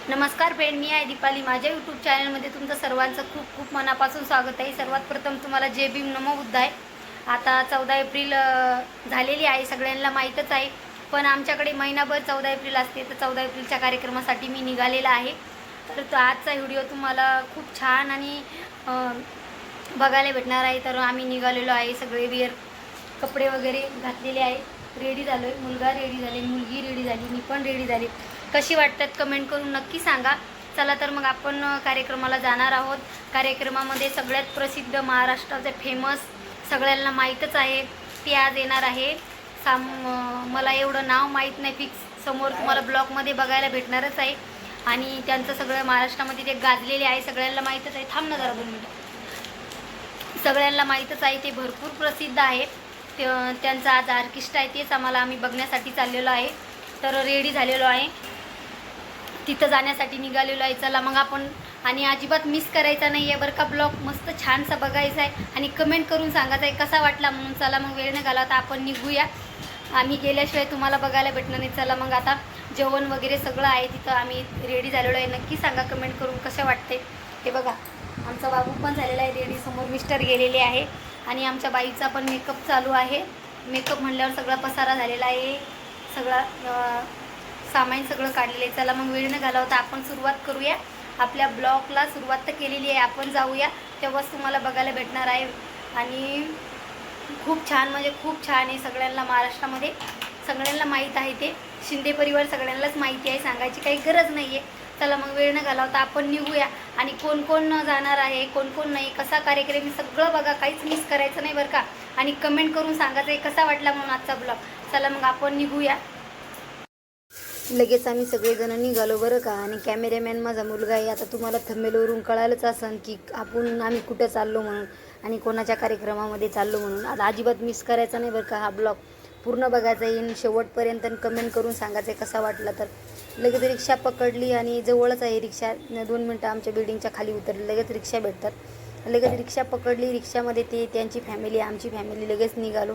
नमस्कार फ्रेंड, मी आहे दीपाली. माझ्या यूट्यूब चॅनलमध्ये तुमचं सर्वांचं खूप खूप मनापासून स्वागत आहे. सर्वात प्रथम तुम्हाला जय भीम नमो बुद्ध आहे. आता 14 एप्रिल झालेली आहे, सगळ्यांना माहीतच आहे. पण आमच्याकडे महिनाभर 14 एप्रिल असते, तर 14 एप्रिलच्या कार्यक्रमासाठी मी निघालेला आहे. तर आजचा व्हिडिओ तुम्हाला खूप छान आणि बघायला भेटणार आहे. तर आम्ही निघालेलो आहे, सगळे विअर कपडे वगैरे घातलेले आहे, रेडी झालो आहे. मुलगा रेडी झाले, मुलगी रेडी झाली, मी पण रेडी झाली. कशी वाटतात कमेंट करून नक्की सांगा. चला तर मग आपण कार्यक्रमाला जाणार आहोत. कार्यक्रमामध्ये सगळ्यात प्रसिद्ध महाराष्ट्राचे फेमस सगळ्यांना माहीतच आहे ते आज येणार आहे. मला एवढं नाव माहीत नाही फिक्स, समोर तुम्हाला ब्लॉगमध्ये बघायला भेटणारच आहे. आणि त्यांचं सगळं महाराष्ट्रामध्ये ते गाजलेले आहे, सगळ्यांना माहीतच आहे. थांब ना जरा 2 मिनटं. सगळ्यांना माहीतच आहे, ते भरपूर प्रसिद्ध आहे. त्यांचा आज ऑर्केस्ट्रा आहे, तेच आम्ही बघण्यासाठी चाललेलो आहे. तर रेडी झालेलो आहे, तिथं जाण्यासाठी निघालेलो आहे. चला मग आपण, आणि अजिबात मिस करायचा नाही आहे बरं का. ब्लॉग मस्त छानसा बघायचा आहे आणि कमेंट करून सांगायचं आहे कसा वाटला म्हणून. चला मग वेळ न घालवता आपण निघूया. आम्ही गेल्याशिवाय तुम्हाला बघायला भेटणार नाही. चला मग आता जेवण वगैरे सगळं आहे तिथं, आम्ही रेडी झालेलो आहे. नक्की सांगा कमेंट करून कसं वाटते. हे बघा, आमचा बाबू पण झालेला आहे रेडी, समोर मिस्टर गेलेले आहे. आणि आमच्या बाईचा पण मेकअप चालू आहे. मेकअप म्हणल्यावर सगळा पसारा झालेला आहे, सगळा सामान सगळं काढलेलं आहे. चला मग वेळ न घालवता आपण सुरुवात करूया. आपल्या ब्लॉगला सुरुवात तर केलेली आहे, आपण जाऊया, तेव्हाच तुम्हाला बघायला भेटणार आहे. आणि खूप छान, म्हणजे खूप छान आहे. सगळ्यांना महाराष्ट्रामध्ये सगळ्यांना माहीत आहे, ते शिंदे परिवार सगळ्यांनाच माहिती आहे, सांगायची काही गरज नाही आहे. चला मग वेळ न घालवता आपण निघूया. आणि कोण कोण जाणार आहे, कोण कोण नाही, कसा कार्यक्रम आहे सगळं बघा, काहीच मिस करायचं नाही बरं का. आणि कमेंट करून सांगायचं आहे कसा वाटला म्हणून आजचा ब्लॉग. चला मग आपण निघूया. लगेच आम्ही सगळेजण निघालो बरं का. आणि कॅमेरामॅन माझा मुलगा आहे. आता तुम्हाला थंबनेलवरून कळालंच असेल की आम्ही कुठं चाललो म्हणून आणि कोणाच्या कार्यक्रमामध्ये चाललो म्हणून. आता अजिबात मिस करायचा नाही बरं का. हा ब्लॉग पूर्ण बघायचा येईल शेवटपर्यंत आणि कमेंट करून सांगायचं आहे कसा वाटला. तर लगेच रिक्षा पकडली आणि जवळच आहे रिक्षा, 2 मिनटं आमच्या बिल्डिंगच्या खाली उतरली, लगेच रिक्षा भेटतात. लगेच रिक्षा पकडली, रिक्षामध्ये ते त्यांची फॅमिली, आमची फॅमिली, लगेच निघालो.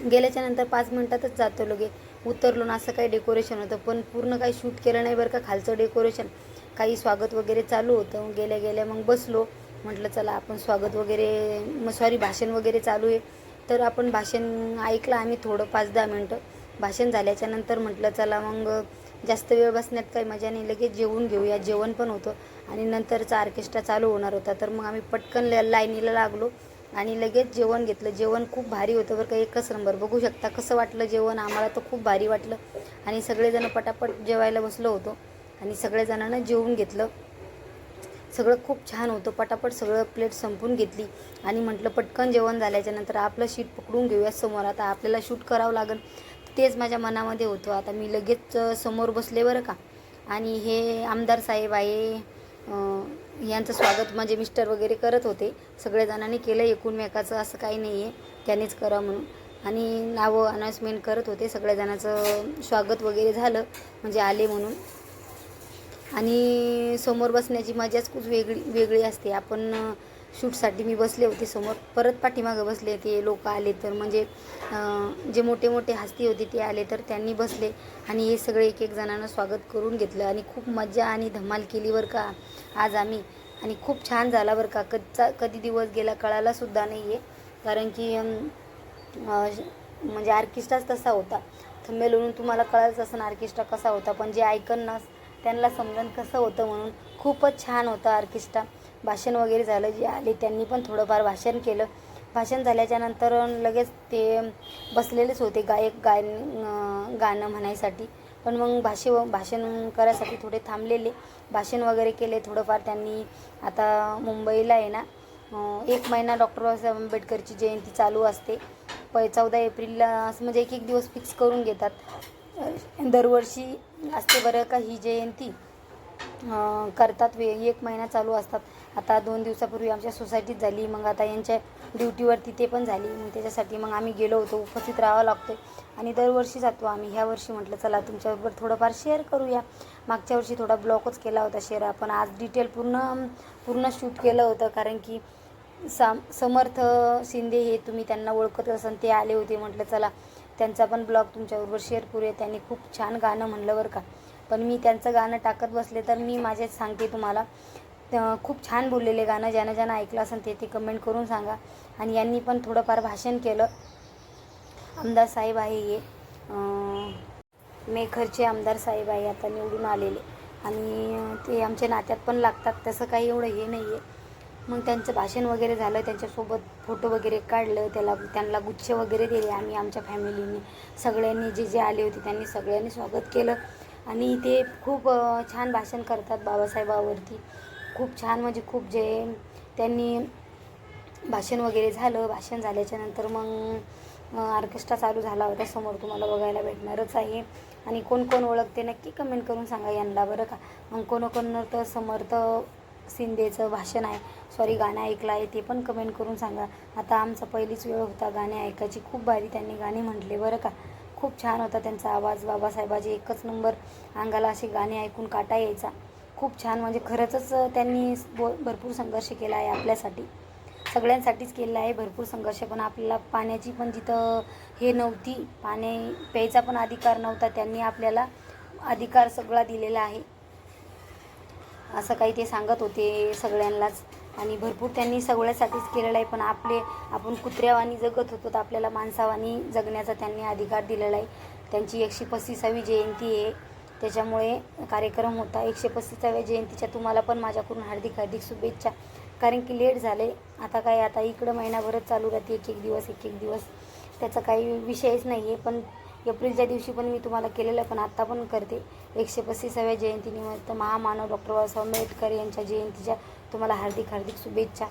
गेल्याच्या नंतर 5 मिनटातच जातो, लगे उतरलो ना. असं काही डेकोरेशन होतं, पण पूर्ण काही शूट केलं नाही बरं का. खालचं डेकोरेशन, काही स्वागत वगैरे चालू होतं. गेल्या गेल्या मग बसलो, म्हटलं चला आपण स्वागत वगैरे भाषण वगैरे चालू आहे, तर आपण भाषण ऐकलं आम्ही थोडं 5-10 मिनटं. भाषण झाल्याच्या नंतर म्हटलं चला मग जास्त वेळ बसण्यात काही मजा नाही, लगेच जेवून घेऊया. जेवण पण होतं आणि नंतरचा ऑर्केस्ट्रा चालू होणार होता, तर मग आम्ही पटकन लाईनीला लागलो आणि लगेच जेवण घेतलं. जेवण खूप भारी होतं बरं का, एकच नंबर. बघू शकता कसं वाटलं जेवण, आम्हाला तर खूप भारी वाटलं. आणि सगळेजण पटापट जेवायला बसलो होतो आणि सगळेजणांना जेवून घेतलं. सगळं खूप छान होतं. पटापट सगळं प्लेट संपून घेतली आणि म्हटलं पटकन जेवण झाल्याच्या नंतर आपलं शीट पकडून घेऊया समोर. आता आपल्याला शूट करावं लागेल, तेच माझ्या मनामध्ये होतं. आता मी लगेच समोर बसले बरं का. आणि हे आमदार साहेब आहे, यांचं स्वागत म्हणजे मिस्टर वगैरे करत होते. सगळेजणांनी केलं एकूणमेकाचं, असं काही नाही आहे त्यांनीच करा म्हणून. आणि नावं अनाऊन्समेंट करत होते, सगळेजणांचं स्वागत वगैरे झालं म्हणजे आले म्हणून. आणि समोर बसण्याची मजाच खूप वेगळी असते. आपण शूटसाठी मी बसले होते समोर, परत पाठीमागं बसले. ते लोक आले तर म्हणजे जे मोठे मोठे हस्ती होते ते आले, तर त्यांनी बसले आणि हे सगळे एक एक जणांना स्वागत करून घेतलं. आणि खूप मजा आणि धमाल केली बरं का आज आम्ही. आणि खूप छान झाला बरं का. कधी दिवस गेला कळालासुद्धा नाही आहे, कारण की म्हणजे ऑर्केस्ट्राच तसा होता. थंबनेलवरून तुम्हाला कळालंच असं ऑर्केस्ट्रा कसा होता, पण जे ऐकन त्यांना समजून कसं होतं म्हणून. खूपच छान होतं ऑर्केस्ट्रा. भाषण वगैरे झालं, जे आले त्यांनी पण थोडंफार भाषण केलं. भाषण झाल्याच्या नंतर लगेच ते बसलेलेच होते गायक गाणं म्हणायसाठी, पण मग भाषण करायसाठी थोडे थांबलेले, भाषण वगैरे केले थोडंफार त्यांनी. आता मुंबईला आहे ना, 1 महिना डॉक्टर बाबासाहेब आंबेडकरची जयंती चालू असते. 14 एप्रिलला असं म्हणजे एक दिवस फिक्स करून घेतात. दरवर्षी असते बरं का ही जयंती. करतात 1 महिना चालू असतात. आता 2 दिवसापूर्वी आमच्या सोसायटीत झाली, मग आता यांच्या ड्युटीवरती ते पण झाली. मग त्याच्यासाठी मग आम्ही गेलो होतो, उपस्थित राहावं लागतं आणि दरवर्षी जातो आम्ही. ह्या वर्षी म्हटलं चला तुमच्याबरोबर थोडंफार शेअर करूया. मागच्या वर्षी थोडा ब्लॉगच केला होता शेअर, आपण आज डिटेल पूर्ण शूट केलं होतं. कारण की समर्थ शिंदे हे तुम्ही त्यांना ओळखत असाल, ते आले होते. म्हटलं चला त्यांचा पण ब्लॉग तुमच्याबरोबर शेअर करूया. त्यांनी खूप छान गाणं म्हणलं बरं का. पण मी त्यांचं गाणं टाकत बसले तर मी माझेच सांगते तुम्हाला. खूप छान बोललेले गाणं. ज्यानं ज्यानं ऐकलं असेल ते कमेंट करून सांगा. आणि यांनी पण थोडंफार भाषण केलं. आमदार साहेब आहे हे मेखरचे आमदार साहेब आहे, आता निवडून आलेले, आणि ते आमच्या नात्यात पण लागतात, तसं काही एवढं हे नाही आहे. मग त्यांचं भाषण वगैरे झालं, त्यांच्यासोबत फोटो वगैरे काढलं, त्यांना गुच्छ वगैरे दिले आम्ही आमच्या फॅमिलीने. सगळ्यांनी जे आले होते त्यांनी सगळ्यांनी स्वागत केलं. आणि ते खूप छान भाषण करतात बाबासाहेबावरती. खूप छान, म्हणजे खूप जे त्यांनी भाषण वगैरे झालं. भाषण झाल्याच्यानंतर मग ऑर्केस्ट्रा चालू झाला होता. समोर तुम्हाला बघायला भेटणारच आहे. आणि कोण कोण ओळखते नक्की कमेंट करून सांगा यांना, बरं का. मग कोण तर समर्थ शिंदेचं भाषण आहे, सॉरी गाणं ऐकलं आहे, ते पण कमेंट करून सांगा. आता आमचा पहिलीच वेळ होता गाणे ऐकायची. खूप भारी त्यांनी गाणे म्हटले, बरं का. खूप छान होता त्यांचा आवाज. बाबासाहेबाचे एकच नंबर. अंगाला असे गाणे ऐकून काटा यायचा. खूप छान, म्हणजे खरंच त्यांनी भरपूर संघर्ष केला आहे आपल्यासाठी, सगळ्यांसाठीच केलेला आहे भरपूर संघर्ष. पण आपल्याला पाण्याची पण जिथं हे नव्हती, पाणी प्यायचा पण अधिकार नव्हता, त्यांनी आपल्याला अधिकार सगळा दिलेला आहे, असं काही ते सांगत होते सगळ्यांनाच. आणि भरपूर त्यांनी सगळ्यासाठीच केलेलं आहे. पण आपण कुत्र्यावानी जगत होतो, तर आपल्याला माणसावानी जगण्याचा त्यांनी अधिकार दिलेला आहे. त्यांची 135वी जयंती आहे, त्याच्यामुळे कार्यक्रम होता. 135व्या जयंतीच्या तुम्हाला पण माझ्याकडून हार्दिक हार्दिक शुभेच्छा. कारण की लेट झाले. आता इकडं महिनाभरच चालू राहते, एक एक दिवस, त्याचा काही विषयच नाही आहे. पण एप्रिलच्या दिवशी पण मी तुम्हाला केलेलं, पण आत्ता पण करते. 135व्या जयंतीनिमित्त महामानव डॉक्टर बाबासाहेब आंबेडकर यांच्या जयंतीच्या तुम्हाला हार्दिक हार्दिक शुभेच्छा.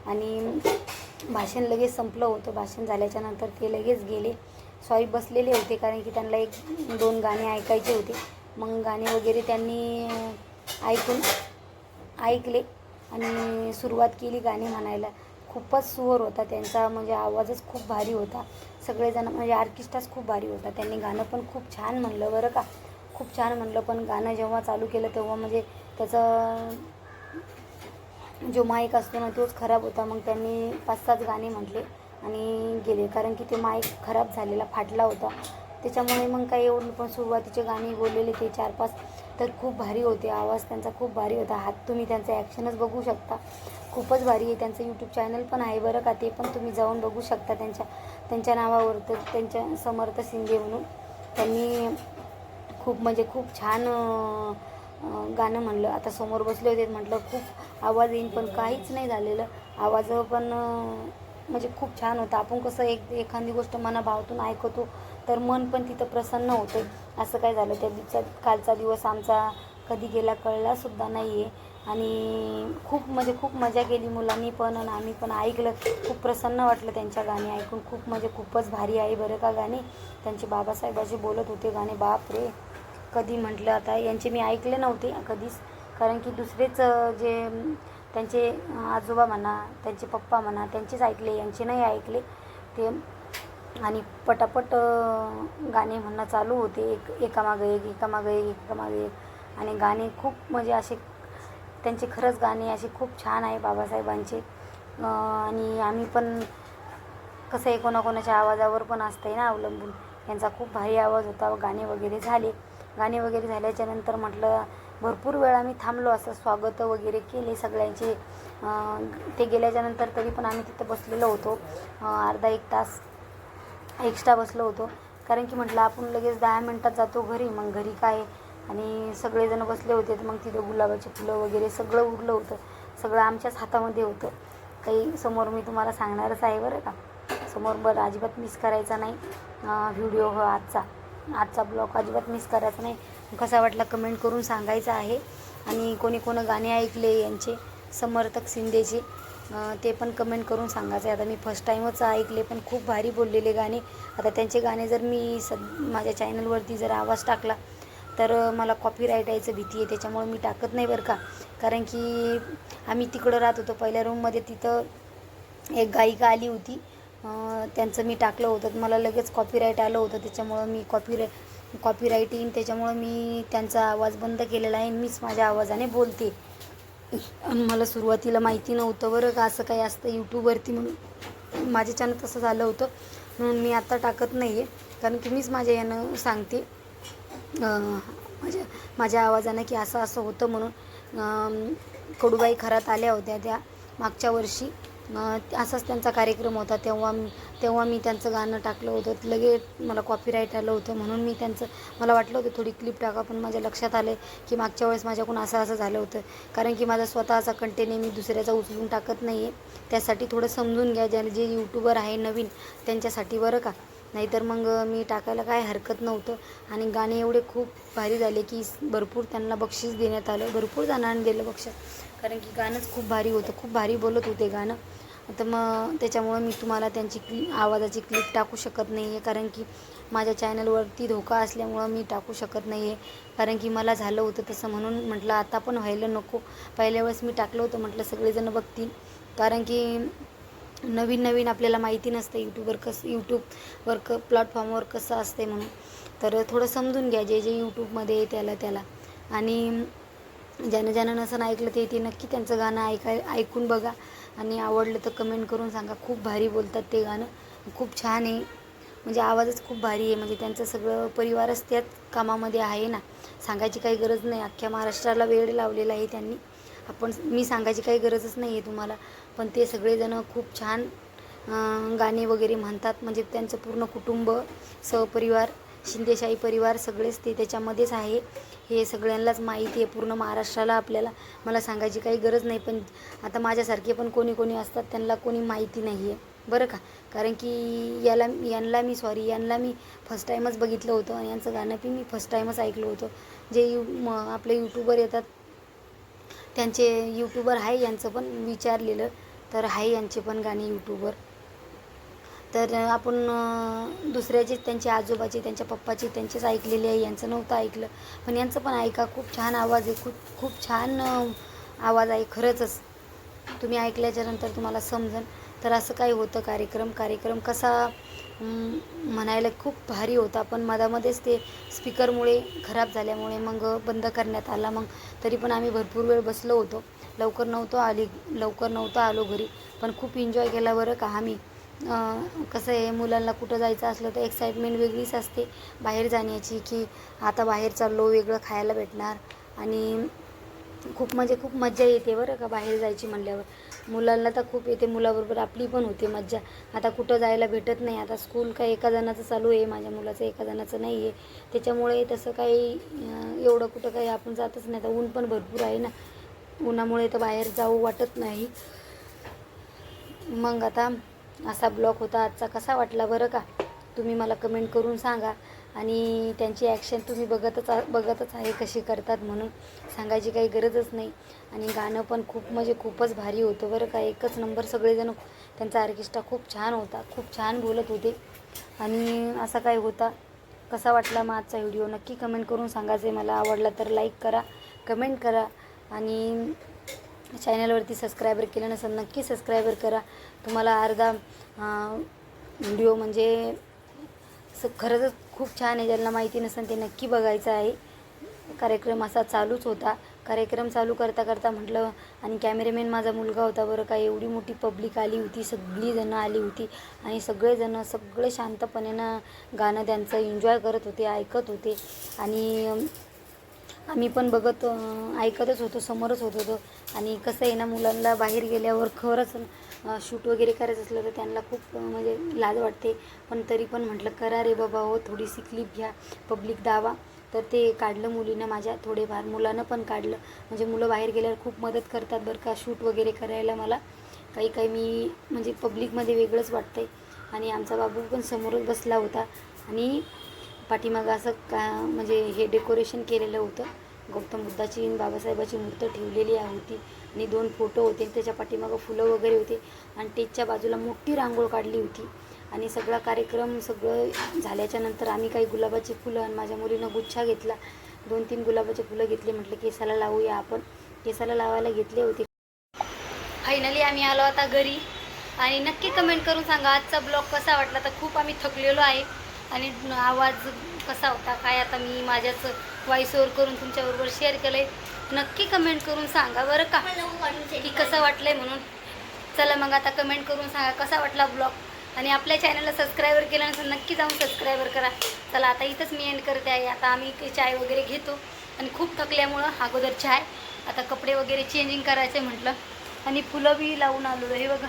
आणि भाषण लगेच संपलं होतं. भाषण झाल्याच्यानंतर ते लगेच गेले. सॉरी बसलेले होते, कारण की त्यांना 1-2 गाणे ऐकायचे होते. मग गाणे वगैरे त्यांनी ऐकले आणि सुरुवात केली गाणी म्हणायला. खूपच सुवर होता त्यांचा, म्हणजे आवाजच खूप भारी होता. सगळेजण, म्हणजे ऑर्केस्ट्राच खूप भारी होता. त्यांनी गाणं पण खूप छान म्हणलं, बरं का. खूप छान म्हणलं. पण गाणं जेव्हा चालू केलं तेव्हा म्हणजे त्याचा जो माईक असतो ना तोच खराब होता. मग त्यांनी 5-6 गाणे म्हटले आणि गेले, कारण की ते माईक खराब झालेला, फाटला होता. त्याच्यामुळे मग काही एवढं, पण सुरुवातीचे गाणे बोललेले ते 4-5 तर खूप भारी होते. आवाज त्यांचा खूप भारी होता. तुम्ही त्यांचं ॲक्शनच बघू शकता, खूपच भारी आहे. त्यांचं यूट्यूब चॅनल पण आहे, बरं का. ते पण तुम्ही जाऊन बघू शकता त्यांच्या नावावर. तर त्यांच्या समर्थ शिंदे म्हणून त्यांनी खूप छान गाणं म्हणलं. आता समोर बसले होते, म्हटलं खूप आवाज येईल, पण काहीच नाही झालेलं. आवाज पण म्हणजे खूप छान होता. आपण कसं एखादी गोष्ट मनाभावातून ऐकतो तर मन पण तिथं प्रसन्न होतं. असं काय झालं त्या कालचा दिवस आमचा कधी गेला कळलासुद्धा नाही आहे. आणि खूप मजा केली मुलांनी पण आणि आम्ही पण ऐकलं. खूप प्रसन्न वाटलं त्यांच्या गाणी ऐकून. खूपच भारी आहे, बरं का गाणे. त्यांचे बाबासाहेबाचे बोलत होते गाणे, बाप रे. कधी म्हटलं, आता यांचे मी ऐकले नव्हते कधीच, कारण की दुसरेच जे त्यांचे आजोबा म्हणा, त्यांचे पप्पा म्हणा, त्यांचेच ऐकले, यांचे नाही ऐकले ते. आणि पटापट गाणे म्हणणं चालू होते, एकामागे एक. आणि गाणे खूप, म्हणजे असे त्यांचे खरंच गाणे असे खूप छान आहे बाबासाहेबांचे. आणि आम्ही पण कसं आहे, कोणाकोणाच्या आवाजावर पण असतं ना अवलंबून. यांचा खूप भारी आवाज होता. गाणे वगैरे झाल्याच्यानंतर म्हटलं भरपूर वेळ आम्ही थांबलो, असं स्वागत वगैरे केले सगळ्यांचे. ते गेल्याच्यानंतर तरी पण आम्ही तिथं बसलेलो होतो, अर्धा-1 तास एक्स्ट्रा बसलो होतो. कारण की म्हटलं आपण लगेच 10 मिनटात जातो घरी, मग घरी काय. आणि सगळेजण बसले होते, तर मग तिथं गुलाबाची फुलं वगैरे सगळं उरलं होतं. सगळं आमच्याच हातामध्ये होतं. काही समोर मी तुम्हाला सांगणारच आहे, बरं का. समोर अजिबात मिस करायचा नाही व्हिडिओ. आजचा ब्लॉग अजिबात मिस करायचा नाही. कसा वाटला कमेंट करून सांगायचं आहे. आणि कोणी गाणे ऐकले यांचे समर्थक शिंदेचे ते पण कमेंट करून सांगायचं आहे. आता मी फर्स्ट टाईमच ऐकले, पण खूप भारी बोललेले गाणे. आता त्यांचे गाणे जर मी माझ्या चॅनलवरती जर आवाज टाकला तर मला कॉपीराईट यायचं भीती आहे, त्याच्यामुळे मी टाकत नाही, बरं का. कारण की आम्ही तिकडं राहत होतो पहिल्या रूममध्ये, तिथं एक गायिका आली होती, त्यांचं मी टाकलं होतं, तर मला लगेच कॉपीराईट आलं होतं. त्याच्यामुळं मी कॉपीराईट येईन, त्याच्यामुळं मी त्यांचा आवाज बंद केलेला आहे. मीच माझ्या आवाजाने बोलते. आणि मला सुरुवातीला माहिती नव्हतं, बरं का, असं काही असतं यूट्यूबवरती म्हणून. माझ्या चॅनल तसं झालं होतं, म्हणून मी आत्ता टाकत नाही आहे, कारण की मीच माझ्या यानं सांगते. माझ्या आवाजानं की असं असं होतं म्हणून. कडूबाई खरात आल्या होत्या त्या मागच्या वर्षी. असाच त्यांचा कार्यक्रम होता. तेव्हा मी त्यांचं गाणं टाकलं होतं. लगेच मला कॉपीराईट आलं होतं म्हणून मी मला वाटलं होतं थोडी क्लिप टाका, पण माझ्या लक्षात आलं की मागच्या वेळेस माझ्याकडून असं झालं होतं. कारण की माझा स्वतःचा कंटेंट मी दुसऱ्याचा उचलून टाकत नाही आहे. त्यासाठी थोडं समजून घ्या, जे यूट्यूबर आहे नवीन त्यांच्यासाठी, बरं का. नाहीतर मग मी टाकायला काय हरकत नव्हतं. आणि गाणे एवढे खूप भारी झाले की भरपूर त्यांना बक्षीस देण्यात आलं. भरपूर जणांनी दिलं बक्षीस, कारण की गाणंच खूप भारी होतं. खूप भारी बोलत होते गाणं. तर मग त्याच्यामुळं मी तुम्हाला त्यांची आवाजाची क्लिप टाकू शकत नाही आहे, कारण की माझ्या चॅनलवरती धोका असल्यामुळं मी टाकू शकत नाही आहे. कारण की मला झालं होतं तसं, म्हणून म्हटलं आता पण व्हायला नको. पहिल्या वेळेस मी टाकलं होतं, म्हटलं सगळेजण बघतील. कारण की नवीन आपल्याला माहिती नसतं यूट्यूबवर प्लॅटफॉर्मवर कसं असते म्हणून. तर थोडं समजून घ्या जे यूट्यूबमध्ये त्याला. आणि ज्यानं नसं ऐकलं ते नक्की त्यांचं गाणं ऐकून बघा. आणि आवडलं तर कमेंट करून सांगा. खूप भारी बोलतात ते गाणं, खूप छान आहे. म्हणजे आवाजच खूप भारी आहे. म्हणजे त्यांचं सगळं परिवारच त्याच कामामध्ये आहे ना. सांगायची काही गरज नाही. अख्ख्या महाराष्ट्राला वेळ लावलेला आहे त्यांनी. मी सांगायची काही गरजच नाही आहे तुम्हाला. पण ते सगळेजण खूप छान गाणे वगैरे म्हणतात. म्हणजे त्यांचं पूर्ण कुटुंब, सहपरिवार, शिंदेशाही परिवार सगळेच ते त्याच्यामध्येच आहे. हे सगळ्यांनाच माहिती आहे, पूर्ण महाराष्ट्राला. मला सांगायची काही गरज नाही. पण आता माझ्यासारखे पण कोणी असतात, त्यांना कोणी माहिती नाही आहे, बरं का. कारण की यांना मी फर्स्ट टाईमच बघितलं होतं. आणि यांचं गाणं पण मी फर्स्ट टाईमच ऐकलं होतं. जे आपले यूट्यूबर येतात त्यांचे यूट्यूबर आहे, यांचं पण विचारलेलं तर आहे यांचे पण गाणे यूट्यूबर. तर आपण दुसऱ्याचे, त्यांचे आजोबाचे, त्यांच्या पप्पाचे, त्यांचेच ऐकलेले आहे. यांचं नव्हतं ऐकलं. पण यांचं पण ऐका. खूप छान आवाज आहे. खूप छान आवाज आहे खरंच. तुम्ही ऐकल्याच्यानंतर तुम्हाला समजेल. तर असं काय होतं कार्यक्रम कसा म्हणायला खूप भारी होता. पण मधामध्येच ते स्पीकरमुळे खराब झाल्यामुळे मग बंद करण्यात आला. मग तरी पण आम्ही भरपूर वेळ बसलो होतो. लवकर नव्हतो आलो घरी. पण खूप एन्जॉय केला बरं का आम्ही. कसं आहे, मुलांना कुठं जायचं असलं तर एक्साइटमेंट वेगळीच असते बाहेर जाण्याची, की आता बाहेर चाललो, वेगळं खायला भेटणार. आणि खूप मजा येते बरं का बाहेर जायची म्हणल्यावर. मुलांना तर खूप येते, मुलाबरोबर आपली पण होते मज्जा. आता कुठं जायला भेटत नाही. आता स्कूल काय एका जणाचं चालू आहे, माझ्या मुलाचं एका जणाचं नाही आहे. त्याच्यामुळे तसं काही एवढं कुठं काही आपण जातच नाही. आता ऊन पण भरपूर आहे ना, उन्हामुळे तर बाहेर जाऊ वाटत नाही. मग आता असा ब्लॉग होता आजचा. कसा वाटला बरं का, तुम्ही मला कमेंट करून सांगा. आणि त्यांची ॲक्शन तुम्ही बघतच आहे कशी करतात, म्हणून सांगायची काही गरजच नाही. आणि गाणं पण खूपच भारी होतं बरं का, एकच नंबर. सगळेजण, त्यांचा ऑर्केस्ट्रा खूप छान होता, खूप छान बोलत होते. आणि असा काय होता. कसा वाटला मग आजचा व्हिडिओ नक्की कमेंट करून सांगायचं आहे मला. आवडला तर लाईक करा, कमेंट करा. आणि चॅनलवरती सबस्क्रायबर केलं नसेल नक्की सबस्क्रायबर करा. तुम्हाला अर्धा व्हिडिओ म्हणजे खरंच खूप छान आहे. ज्यांना माहिती नसेल ते नक्की बघायचं आहे. कार्यक्रम असा चालूच होता. कार्यक्रम चालू करता म्हटलं, आणि कॅमेरामॅन माझा मुलगा होता बरं का. एवढी मोठी पब्लिक आली होती, सगळीजणं आली होती. आणि सगळे शांतपणेनं गाणं त्यांचं एन्जॉय करत होते, ऐकत होते. आणि आम्ही पण ऐकतच होतो, समोरच होतो. आणि कसं आहे ना, मुलांना बाहेर गेल्यावर खरंच शूट वगैरे करायचं असलं तर त्यांना खूप म्हणजे लाज वाटते. पण तरी पण म्हटलं करा रे बाबा हो, थोडीशी क्लिप घ्या, पब्लिक दावा. तर ते काढलं मुलीनं माझ्या, थोडेफार मुलानं पण काढलं. म्हणजे मुलं बाहेर गेल्यावर खूप मदत करतात बरं का शूट वगैरे करायला. मला काही मी म्हणजे पब्लिकमध्ये वेगळंच वाटतं आहे. आणि आमचा बाबू पण समोरच बसला होता. आणि पाठीमागं असं म्हणजे हे डेकोरेशन केलेलं होतं. गौतम बुद्धाची आणि बाबासाहेबाची मूर्ती ठेवलेली होती. आणि 2 फोटो होते. त्याच्या पाठीमागं फुलं वगैरे होते. आणि स्टेजच्या बाजूला मोठी रांगोळ काढली होती. आणि सगळा कार्यक्रम झाल्याच्या नंतर आम्ही काही गुलाबाची फुलं, आणि माझ्या मुलीनं गुच्छा घेतला. 2-3 गुलाबाचे फुलं घेतले. म्हटलं केसाला लावूया आपण. केसाला लावायला घेतले होते. फायनली आम्ही आलो आता घरी. आणि नक्की कमेंट करून सांगा आजचा ब्लॉग कसा वाटला. तर खूप आम्ही थकलेलो आहे. आणि आवाज कसा होता काय, आता मी माझ्याच व्हॉइस ओव्हर करून तुमच्याबरोबर शेअर केलं आहे. नक्की कमेंट करून सांगा बरं का की कसं वाटलं आहे म्हणून. चला मग आता कमेंट करून सांगा कसा वाटला ब्लॉग. आणि आपल्या चॅनलला सबस्क्रायबर केलं नसेल नक्की जाऊन सबस्क्रायबर करा. चला आता इथंच मी एंड करते आहे. आता आम्ही चाय वगैरे घेतो आणि खूप थकल्यामुळं अगोदर चाय, आता कपडे वगैरे चेंजिंग करायचे म्हटलं. आणि फुलं बी लावून आलो. हे बघा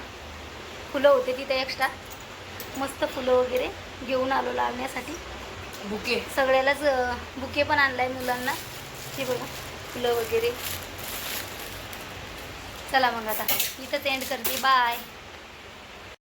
फुलं होते तिथे एक्स्ट्रा, मस्त फुलं वगैरे घेऊन आलो लावण्यासाठी. बुके सगळ्यालाच बुके पण आणलाय मुलांना. हे बघा फुलं वगैरे. चला मग आता इथंच एंड करते. बाय.